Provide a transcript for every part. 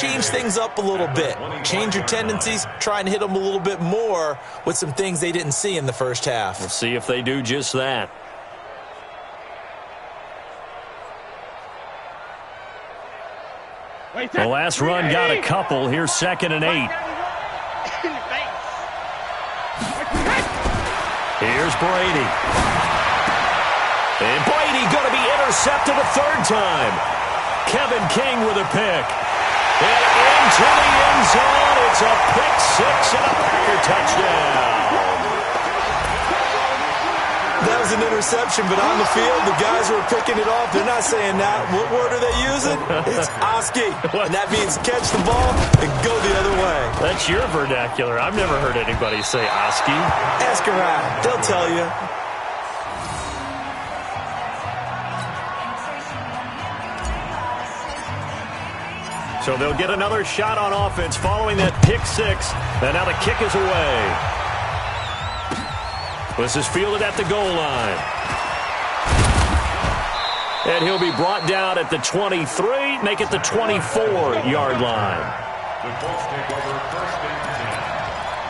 change things up a little bit. Change your tendencies, try and hit them a little bit more with some things they didn't see in the first half. We'll see if they do just that. The last run got a couple. Here's 2nd and 8. Here's Brady. And Brady going to be intercepted a third time. Kevin King with a pick. And into the end zone. It's a pick six and a Packer touchdown. That was an interception, but on the field, the guys who are picking it off, they're not saying that. What word are they using? It's Oski. And that means catch the ball and go the other way. That's your vernacular. I've never heard anybody say Oski. Ask around. They'll tell you. So they'll get another shot on offense following that pick six. And now the kick is away. This is fielded at the goal line. And he'll be brought down at the 23, make it the 24-yard line. The Colts take over 1st and 10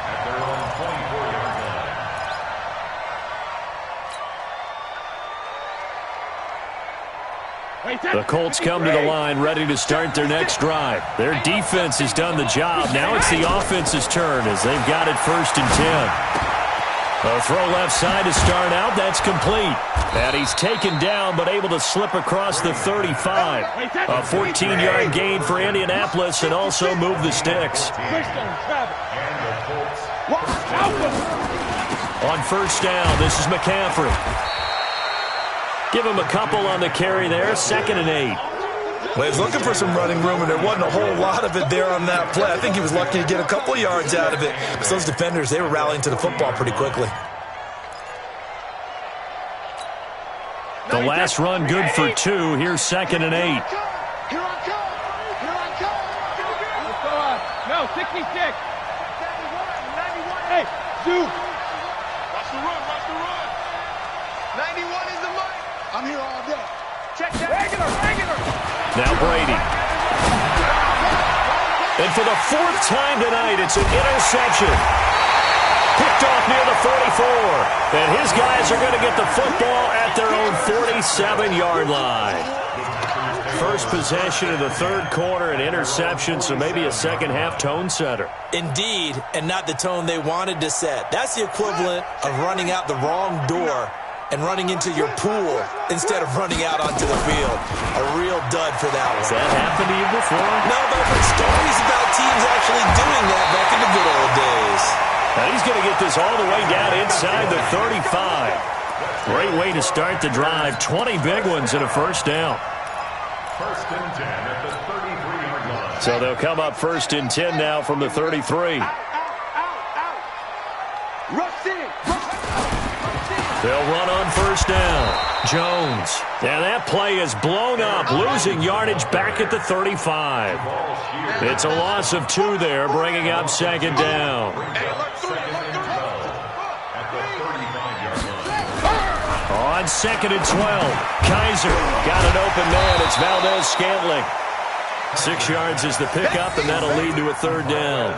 at their own 24-yard line. The Colts come to the line ready to start their next drive. Their defense has done the job. Now it's the offense's turn as they've got it 1st and 10. A throw left side to start out. That's complete. And he's taken down but able to slip across the 35. A 14-yard gain for Indianapolis and also move the sticks. On 1st down, this is McCaffrey. Give him a couple on the carry there. 2nd and 8. Well, he was looking for some running room, and there wasn't a whole lot of it there on that play. I think he was lucky to get a couple of yards out of it. Because those defenders, they were rallying to the football pretty quickly. The last run good for 2. Here's 2nd and 8. Here I come. Here I come. Let's go on. No, 66. 91. Hey, Sue. Watch the run. Watch the run. 91 is the money. I'm here all day. Check that. Regular. Now Brady. And for the 4th time tonight, it's an interception. Picked off near the 44. And his guys are going to get the football at their own 47-yard line. First possession of the 3rd quarter, an interception, so maybe a second-half tone setter. Indeed, and not the tone they wanted to set. That's the equivalent of running out the wrong door and running into your pool instead of running out onto the field. A real dud for that one. Has that happened to you before? No, but I've heard stories about teams actually doing that back in the good old days. Now he's going to get this all the way down inside the 35. Great way to start the drive. 20 big ones and a 1st down. 1st and 10 at the 33-yard line. So they'll come up 1st and 10 now from the 33. Rush in. They'll run on 1st down. Jones. And that play is blown up, losing yardage back at the 35. It's a loss of 2 there, bringing up 2nd down. On 2nd and 12, Kaiser got an open man. It's Valdez-Scantling. 6 yards is the pickup, and that'll lead to a 3rd down.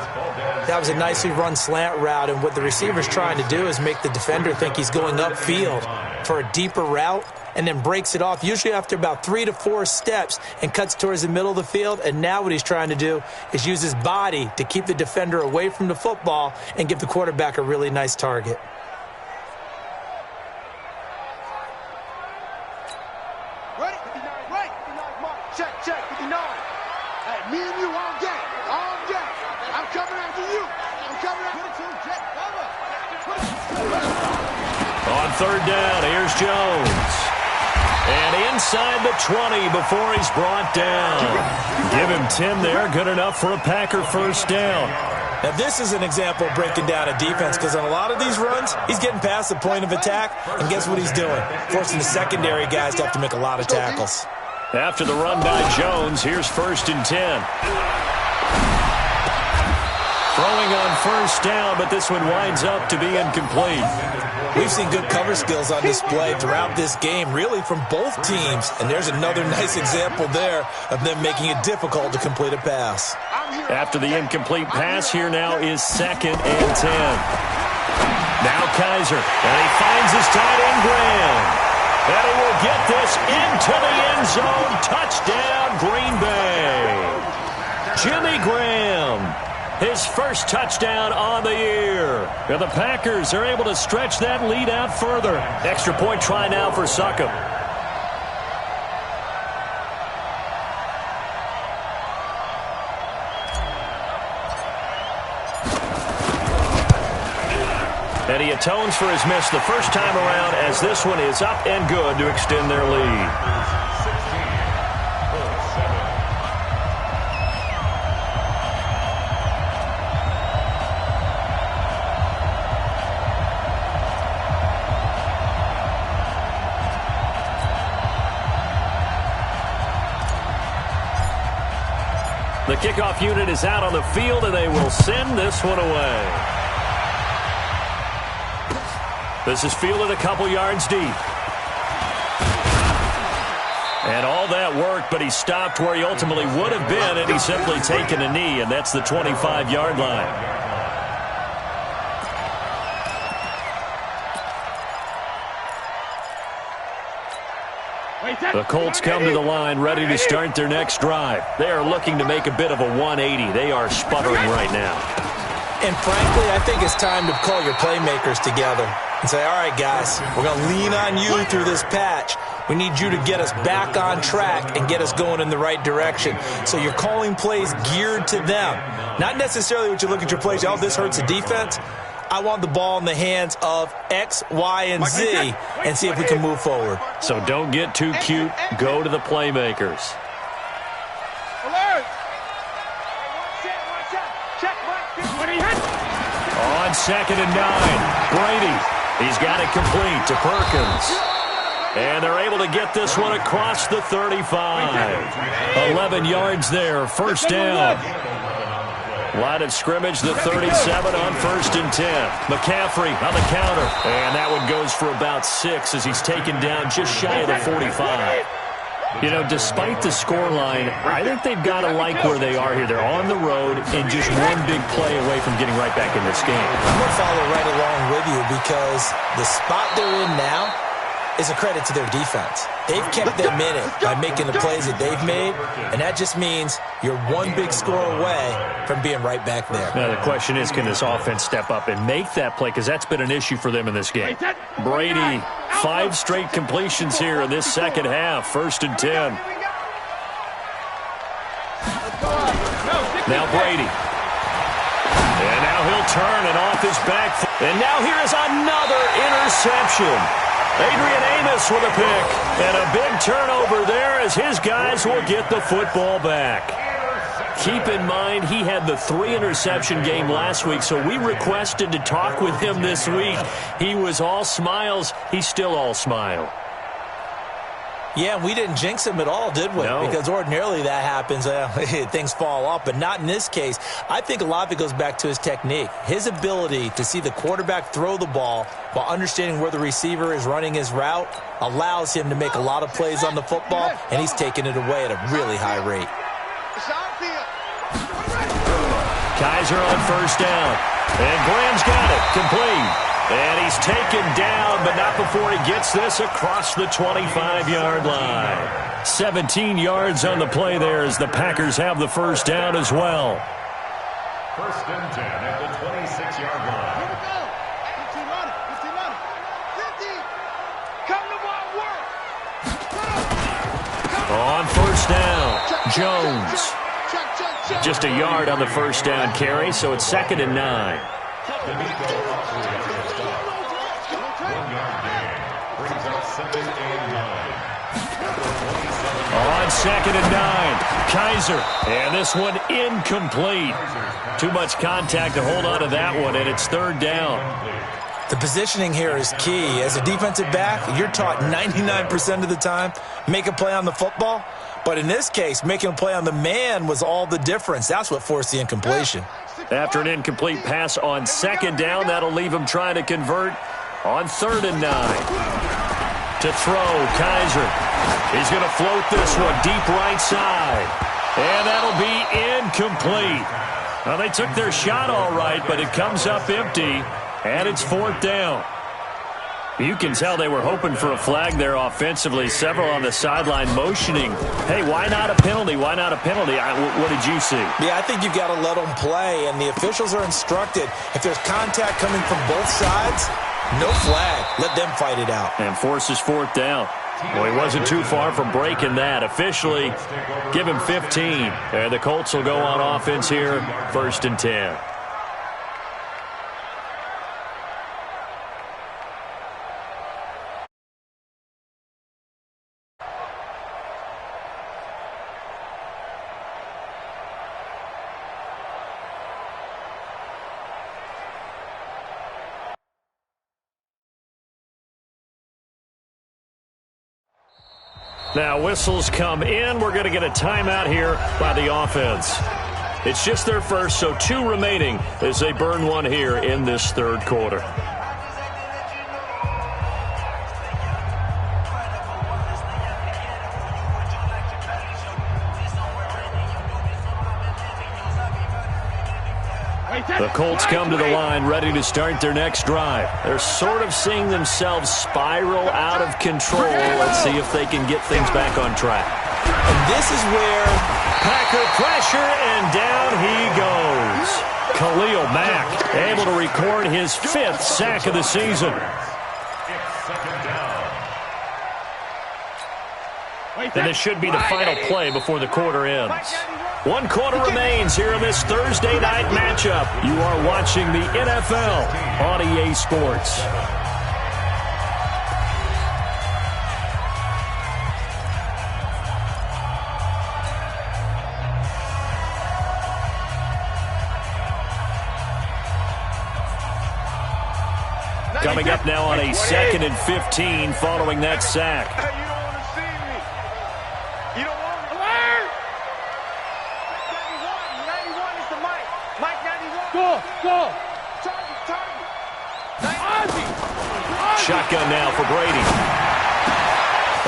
That was a nicely run slant route, and what the receiver's trying to do is make the defender think he's going upfield for a deeper route and then breaks it off, usually after about 3 to 4 steps, and cuts towards the middle of the field. And now what he's trying to do is use his body to keep the defender away from the football and give the quarterback a really nice target. Ready? 59, right. 59, mark. Check, 59. Hey, me and you all day. All day. I'm coming after you. I'm coming after you. Jet, On 3rd down, here's Jones. And inside the 20 before he's brought down. Give him 10 there. Good enough for a Packer 1st down. Now, this is an example of breaking down a defense, because on a lot of these runs, he's getting past the point of attack, and guess what he's doing? Forcing the secondary guys to have to make a lot of tackles. After the run by Jones, here's 1st and 10. Throwing on first down, but this one winds up to be incomplete. We've seen good cover skills on display throughout this game, really from both teams. And there's another nice example there of them making it difficult to complete a pass. After the incomplete pass, here now is 2nd and 10. Now Kaiser, and he finds his tight end Graham. And he will get this into the end zone. Touchdown, Green Bay. Jimmy Graham, his first touchdown on the year. And the Packers are able to stretch that lead out further. Extra point try now for Succop. And he atones for his miss the first time around, as this one is up and good to extend their lead. The kickoff unit is out on the field, and they will send this one away. This is fielded a couple yards deep. And all that worked, but he stopped where he ultimately would have been, and he's simply taken a knee, and that's the 25-yard line. The Colts come to the line ready to start their next drive. They are looking to make a bit of a 180. They are sputtering right now. And frankly, I think it's time to call your playmakers together and say, all right, guys, we're going to lean on you through this patch. We need you to get us back on track and get us going in the right direction. So you're calling plays geared to them. Not necessarily what you look at your plays, oh, this hurts the defense. I want the ball in the hands of X, Y, and Z and see if we can move forward. So don't get too cute. Go to the playmakers. On 2nd and 9, Brady. He's got it complete to Perkins. And they're able to get this one across the 35. 11 yards there, first down. Line of scrimmage, the 37 on 1st and 10. McCaffrey on the counter. And that one goes for about 6 as he's taken down just shy of the 45. You know, despite the scoreline, I think they've got to like where they are here. They're on the road and just one big play away from getting right back in this game. I'm going to follow right along with you because the spot they're in now is a credit to their defense. They've kept them in it by making the plays that they've made, and that just means you're one big score away from being right back there. Now, the question is, can this offense step up and make that play? Because that's been an issue for them in this game. Brady, 5 straight completions here in this second half. 1st and 10. Now Brady. And now he'll turn and off his back. And now here is another interception. Adrian Amos with a pick, and a big turnover there as his guys will get the football back. Keep in mind, he had the 3-interception game last week, so we requested to talk with him this week. He was all smiles. He's still all smile. Yeah, we didn't jinx him at all, did we? No. Because ordinarily that happens, things fall off, but not in this case. I think a lot of it goes back to his technique. His ability to see the quarterback throw the ball while understanding where the receiver is running his route allows him to make a lot of plays on the football, and he's taking it away at a really high rate. Kaiser on 1st down, and Graham's got it, complete. And he's taken down, but not before he gets this across the 25-yard line. 17 yards on the play there as the Packers have the first down as well. 1st and 10 at the 26-yard line. Here we go. 15 on it. 15 on it. 50. Come to my work. On 1st down, Jones. Just a yard on the 1st down carry, so it's 2nd and 9. On 2nd and 9, Kaiser, and this one incomplete. Too much contact to hold on to that one, and it's 3rd down. The positioning here is key. As a defensive back, you're taught 99% of the time, make a play on the football. But in this case, making a play on the man was all the difference. That's what forced the incompletion. After an incomplete pass on second down, that'll leave him trying to convert on 3rd and 9. To throw, Kaiser. He's going to float this one deep right side. And that'll be incomplete. Now, they took their shot all right, but it comes up empty, and it's 4th down. You can tell they were hoping for a flag there offensively. Several on the sideline motioning, hey, why not a penalty? Why not a penalty? What did you see? Yeah, I think you've got to let them play, and the officials are instructed. If there's contact coming from both sides, no flag. Let them fight it out. And forces 4th down. Well, he wasn't too far from breaking that. Officially, give him 15. And the Colts will go on offense here, 1st and 10. Now, whistles come in. We're going to get a timeout here by the offense. It's just their first, so 2 remaining as they burn one here in this 3rd quarter. The Colts come to the line ready to start their next drive. They're sort of seeing themselves spiral out of control. Let's see if they can get things back on track. And this is where Packer pressure, and down he goes. Khalil Mack able to record his 5th sack of the season. And this should be the final play before the quarter ends. 1 quarter remains here in this Thursday night matchup. You are watching the NFL on EA Sports. Coming up now on a 2nd and 15 following that sack. Shotgun now for Brady.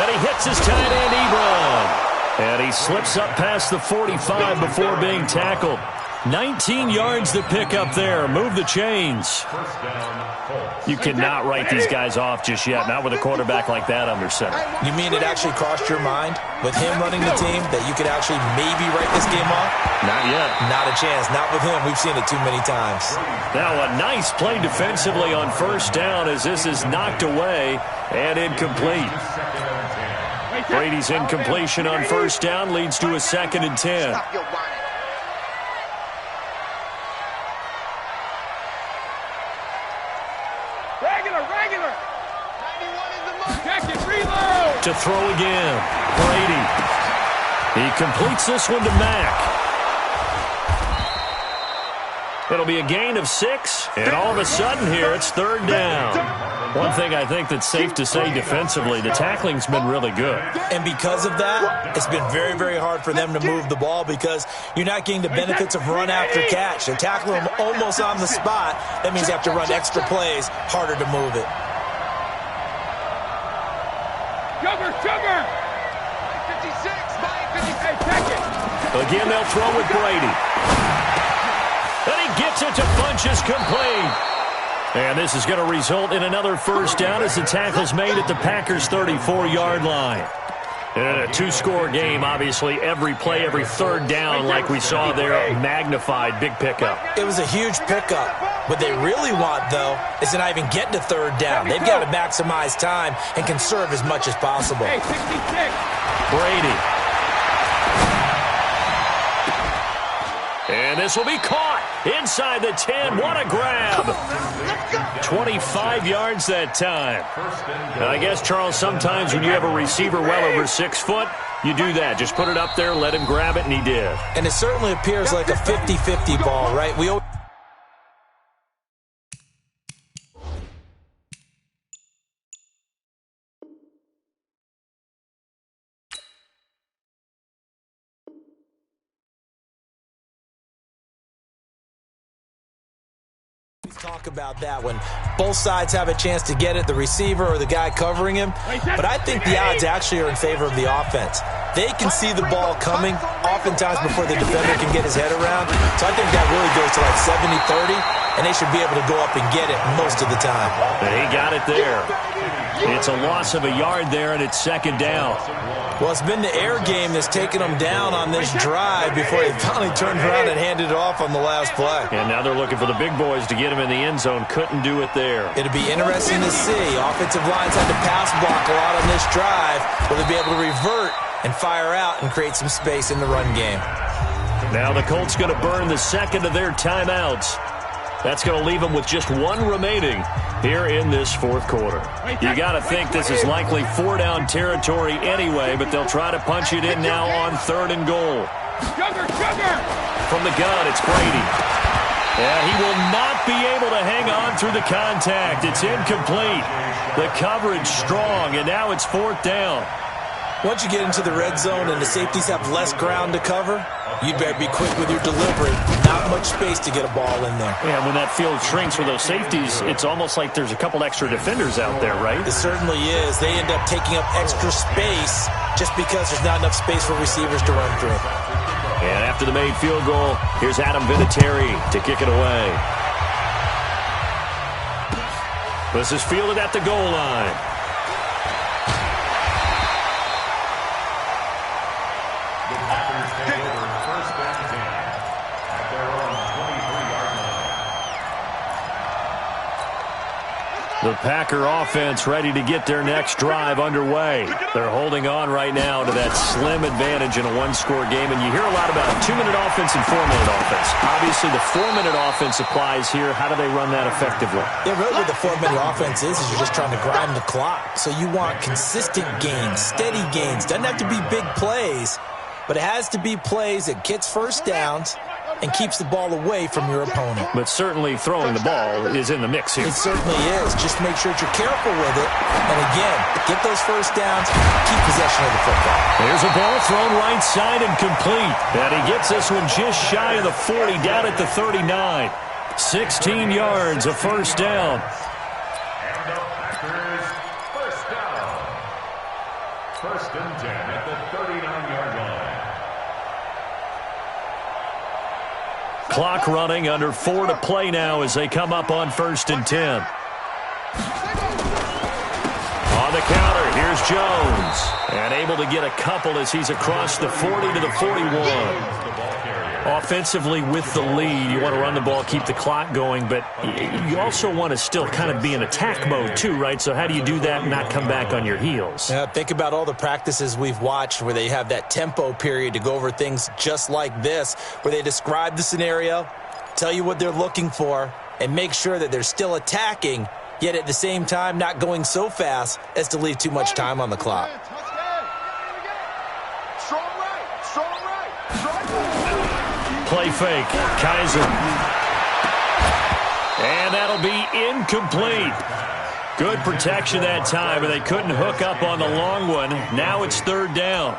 And he hits his tight end, Ebron. And he slips up past the 45 before being tackled. 19 yards to pick up there. Move the chains. You cannot write these guys off just yet, not with a quarterback like that under center. You mean it actually crossed your mind with him running the team that you could actually maybe write this game off? Not yet. Not a chance. Not with him. We've seen it too many times. Now a nice play defensively on 1st down as this is knocked away and incomplete. Brady's incompletion on 1st down leads to a 2nd and 10. To throw again. Brady. He completes this one to Mack. It'll be a gain of 6, and all of a sudden here it's 3rd down. One thing I think that's safe to say defensively, the tackling's been really good. And because of that, it's been very, very hard for them to move the ball because you're not getting the benefits of run after catch. They're tackling them almost on the spot. That means you have to run extra plays, harder to move it. Sugar! 56, 58, check it. Again, they'll throw with Brady. And he gets it to Funchess complete. And this is going to result in another 1st down as the tackle's made at the Packers' 34-yard line. And in a 2-score game, obviously, every play, every 3rd down, like we saw there, magnified, big pickup. It was a huge pickup. What they really want, though, is to not even get to 3rd down. They've got to maximize time and conserve as much as possible. Brady. And this will be caught inside the 10. What a grab. 25 yards that time. And I guess, Charles, sometimes when you have a receiver well over 6 foot, you do that. Just put it up there, let him grab it, and he did. And it certainly appears like a 50-50 ball, right? We Talk about that when both sides have a chance to get it, the receiver or the guy covering him. But I think the odds actually are in favor of the offense. They can see the ball coming oftentimes before the defender can get his head around. So I think that really goes to like 70-30, and they should be able to go up and get it most of the time. He got it there. It's a loss of a yard there, and it's second down. Well, it's been the air game that's taken them down on this drive before they finally turned around and handed it off on the last play. And now they're looking for the big boys to get him in the end zone. Couldn't do it there. It'll be interesting to see. Offensive lines had to pass block a lot on this drive. Will they be able to revert and fire out and create some space in the run game? Now the Colts going to burn the second of their timeouts. That's going to leave them with just one remaining here in this fourth quarter. You got to think this is likely four-down territory anyway, but they'll try to punch it in now on 3rd and goal. From the gun, it's Brady. And he will not be able to hang on through the contact. It's incomplete. The coverage strong, and now it's 4th down. Once you get into the red zone and the safeties have less ground to cover, you'd better be quick with your delivery. Not much space to get a ball in there. Yeah, when that field shrinks for those safeties, it's almost like there's a couple extra defenders out there, right? It certainly is. They end up taking up extra space just because there's not enough space for receivers to run through. And after the made field goal, here's Adam Vinatieri to kick it away. This is fielded at the goal line. The Packer offense ready to get their next drive underway. They're holding on right now to that slim advantage in a one-score game. And you hear a lot about 2-minute offense and 4-minute offense. Obviously, the 4-minute offense applies here. How do they run that effectively? Yeah, really what the 4-minute offense is you're just trying to grind the clock. So you want consistent gains, steady gains. Doesn't have to be big plays, but it has to be plays that gets first downs and keeps the ball away from your opponent. But certainly throwing the ball is in the mix here. It certainly is. Just make sure that you're careful with it. And again, get those first downs, keep possession of the football. There's a ball thrown right side and complete. And he gets this one just shy of the 40, down at the 39. 16 yards, a first down. And the Packers first down. 1st and 10 at the 39-yard line. Clock running, under 4 to play now as they come up on 1st and 10. On the counter, here's Jones. And able to get a couple as he's across the 40 to the 41. Offensively with the lead, you want to run the ball, keep the clock going, but you also want to still kind of be in attack mode too, right? So how do you do that and not come back on your heels? Yeah, think about all the practices we've watched where they have that tempo period to go over things just like this, where they describe the scenario, tell you what they're looking for, and make sure that they're still attacking, yet at the same time not going so fast as to leave too much time on the clock. Play fake, Kaiser. And that'll be incomplete. Good protection that time, but they couldn't hook up on the long one. Now it's 3rd down.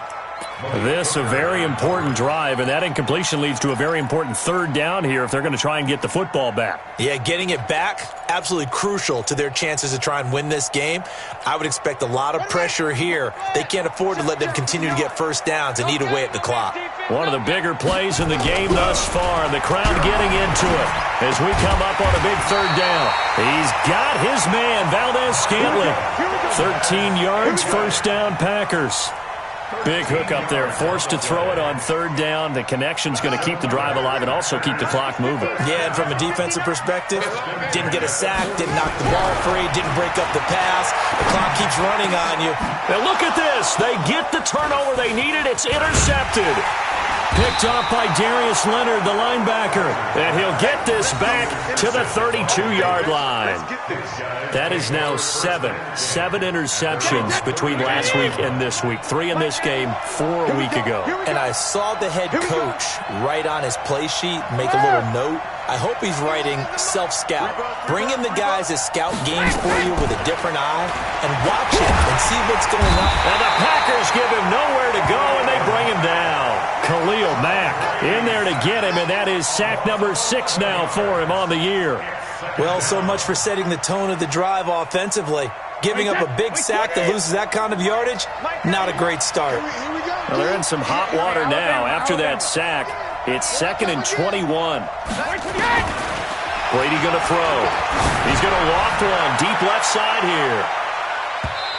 This a very important drive, and that incompletion leads to a very important 3rd down here if they're going to try and get the football back. Yeah, getting it back, absolutely crucial to their chances to try and win this game. I would expect a lot of pressure here. They can't afford to let them continue to get first downs and eat away at the clock. One of the bigger plays in the game thus far. The crowd getting into it as we come up on a big 3rd down. He's got his man, Valdez-Scantling. 13 yards, first down, Packers. Big hook up there, forced to throw it on 3rd down. The connection's going to keep the drive alive and also keep the clock moving. Yeah, and from a defensive perspective, didn't get a sack, didn't knock the ball free, didn't break up the pass. The clock keeps running on you. Now look at this. They get the turnover they needed. It's intercepted. Picked off by Darius Leonard, the linebacker. And he'll get this back to the 32-yard line. That is now 7 interceptions between last week and this week. 3 in this game, 4 a week ago. And I saw the head coach write on his play sheet, make a little note. I hope he's writing self-scout. Bring in the guys that scout games for you with a different eye and watch him and see what's going on. And the Packers give him nowhere to go, and they bring him down. Khalil Mack in there to get him, and that is sack number 6 now for him on the year. Well, so much for setting the tone of the drive offensively. Giving up a big sack that loses that kind of yardage, not a great start. Well, they're in some hot water now after that sack. It's 2nd and 21. Brady going to throw. He's going to walk one deep left side here.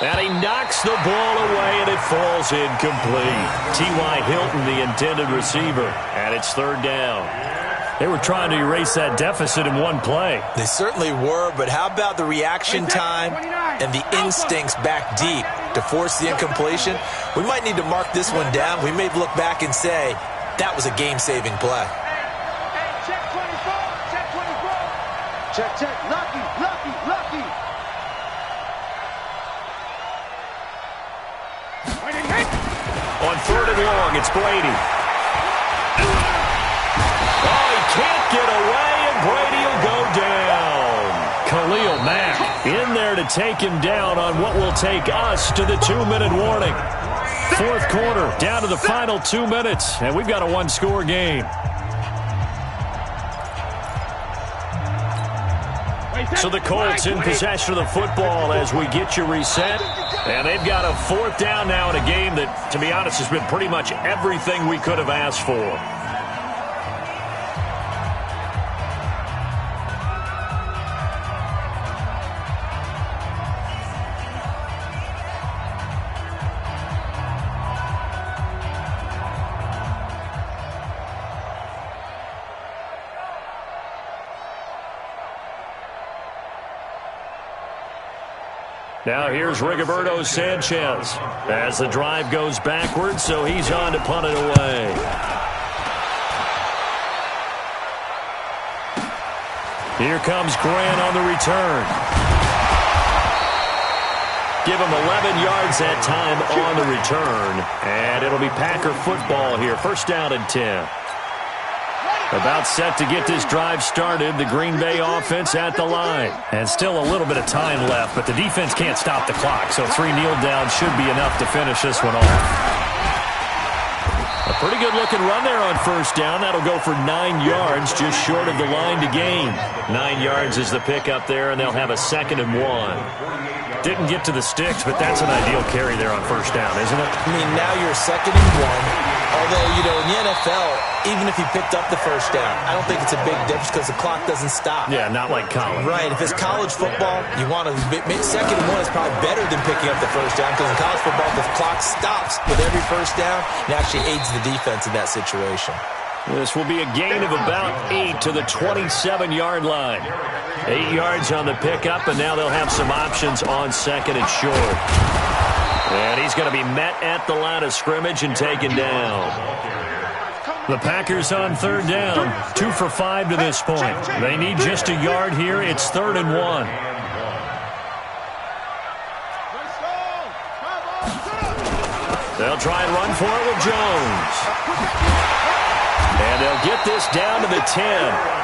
And he knocks the ball away, and it falls incomplete. T.Y. Hilton, the intended receiver, and it's 3rd down. They were trying to erase that deficit in one play. They certainly were, but how about the reaction time and the instincts back deep to force the incompletion? We might need to mark this one down. We may look back and say, that was a game-saving play. Check 24, check 24. Check, lucky. On 3rd and long, it's Brady. Oh, he can't get away, and Brady will go down. Khalil Mack in there to take him down on what will take us to the 2-minute warning. 4th quarter, down to the final 2 minutes, and we've got a one-score game. So the Colts in possession of the football as we get you reset. And they've got a 4th down now in a game that, to be honest, has been pretty much everything we could have asked for. Now here's Rigoberto Sanchez as the drive goes backwards, so he's on to punt it away. Here comes Grant on the return. Give him 11 yards that time on the return, and it'll be Packer football here. 1st down and 10. About set to get this drive started, the Green Bay offense at the line. And still a little bit of time left, but the defense can't stop the clock, so 3 kneel downs should be enough to finish this one off. A pretty good-looking run there on 1st down. That'll go for 9 yards, just short of the line to gain. 9 yards is the pickup there, and they'll have a 2nd and 1. Didn't get to the sticks, but that's an ideal carry there on 1st down, isn't it? I mean, now you're 2nd and 1. Although, you know, in the NFL, even if he picked up the 1st down, I don't think it's a big difference because the clock doesn't stop. Yeah, not like college. Right. If it's college football, you want to 2nd and 1 is probably better than picking up the 1st down because in college football, the clock stops with every 1st down and actually aids the defense in that situation. This will be a gain of about 8 to the 27-yard line. 8 yards on the pickup, and now they'll have some options on 2nd and short. And he's going to be met at the line of scrimmage and taken down. The Packers on 3rd down, 2 for 5 to this point. They need just a yard here. It's 3rd and 1. They'll try and run for it with Jones. And they'll get this down to the 10.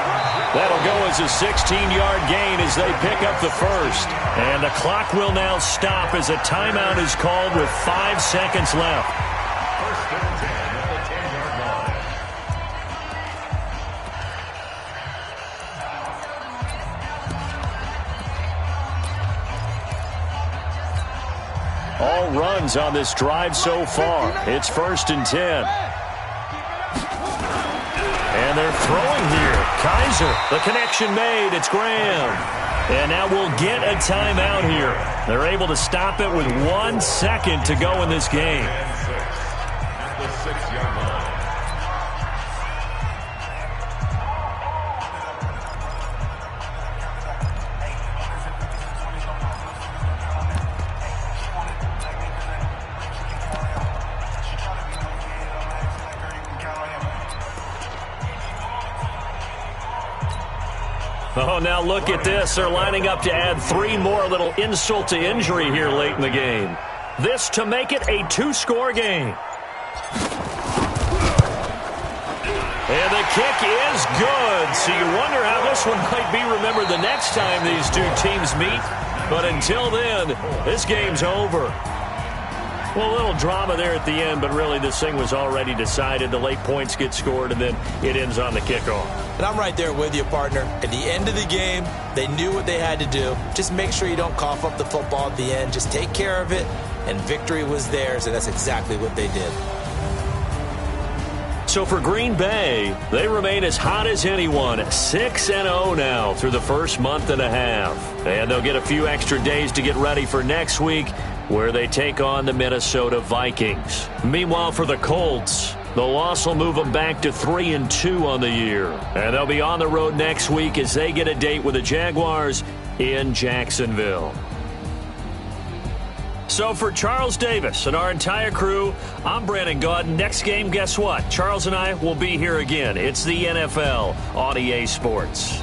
That'll go as a 16-yard gain as they pick up the 1st. And the clock will now stop as a timeout is called with 5 seconds left. 1st and 10 at the 10-yard line. All runs on this drive so far. It's 1st and 10. And they're throwing here. Kaiser, the connection made. It's Graham. And now we'll get a timeout here. They're able to stop it with 1 second to go in this game. At the 6-yard line. Oh, now look at this. They're lining up to add 3 more, little insult to injury here late in the game. This to make it a 2-score game. And the kick is good. So you wonder how this one might be remembered the next time these two teams meet. But until then, this game's over. Well, a little drama there at the end, but really this thing was already decided. The late points get scored, and then it ends on the kickoff. And I'm right there with you, partner. At the end of the game, they knew what they had to do. Just make sure you don't cough up the football at the end. Just take care of it, and victory was theirs, and that's exactly what they did. So for Green Bay, they remain as hot as anyone, 6-0 now through the first month and a half. And they'll get a few extra days to get ready for next week, where they take on the Minnesota Vikings. Meanwhile, for the Colts, the loss will move them back to 3-2 on the year. And they'll be on the road next week as they get a date with the Jaguars in Jacksonville. So for Charles Davis and our entire crew, I'm Brandon Gaudin. Next game, guess what? Charles and I will be here again. It's the NFL on EA Sports.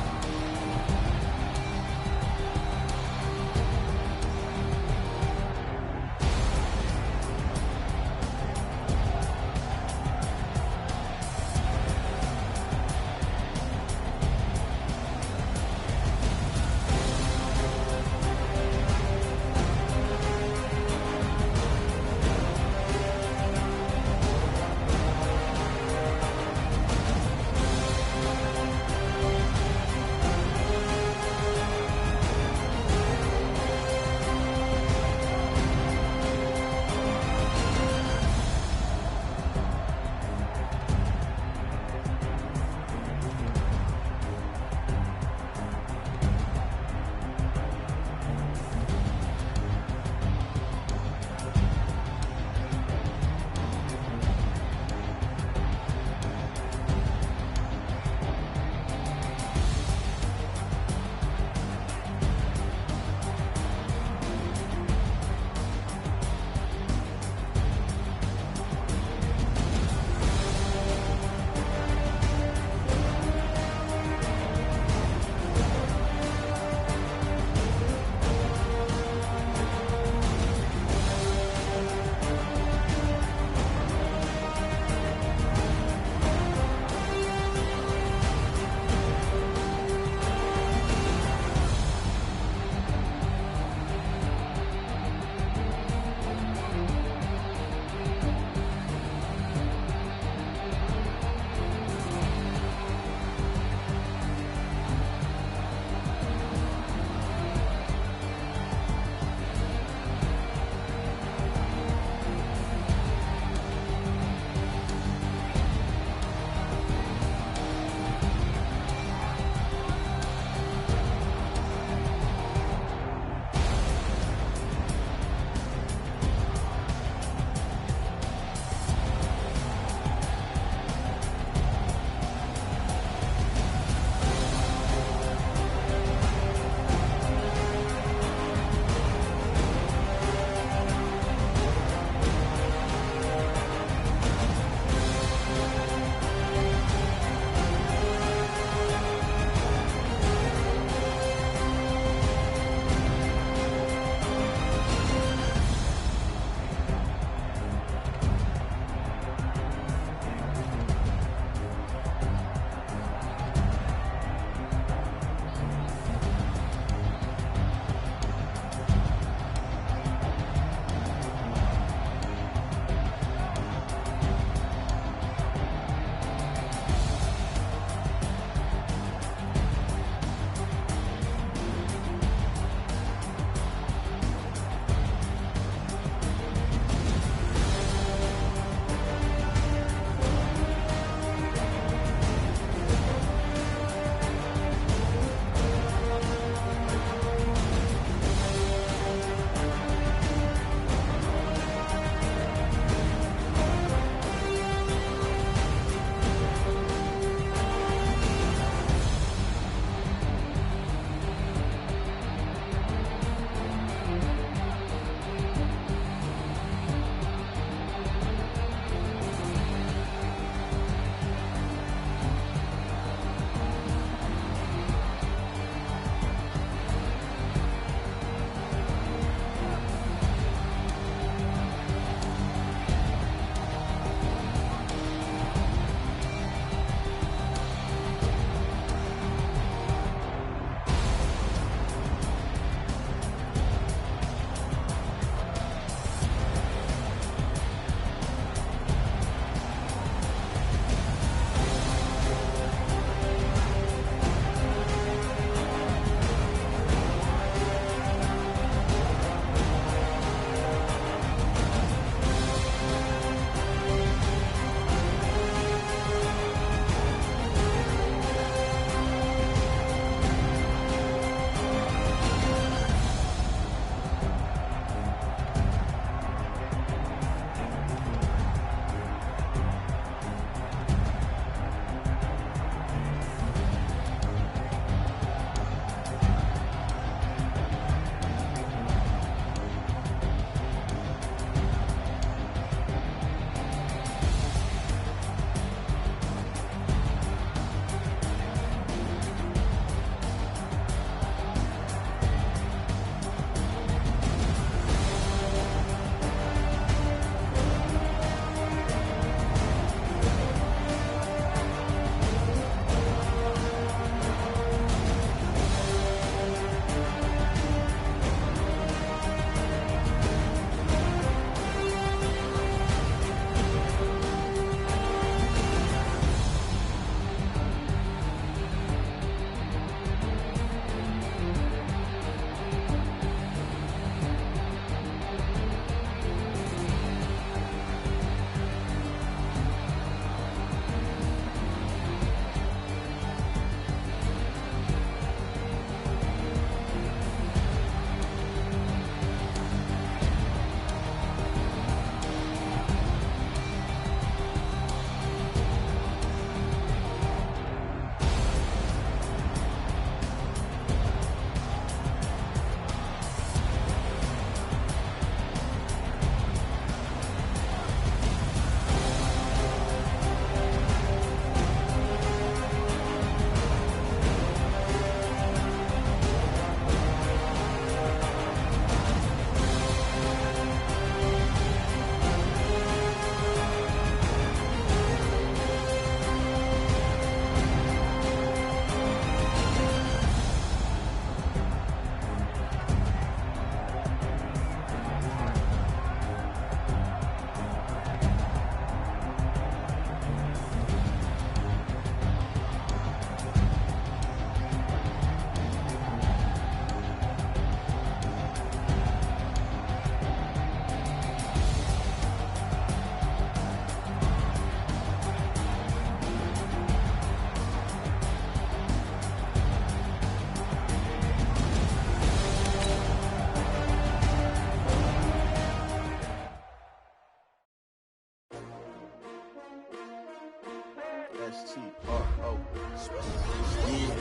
Yeah.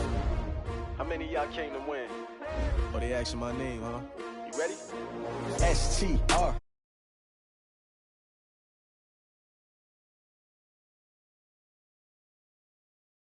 How many of y'all came to win? Oh, they asking my name, huh? You ready? STR.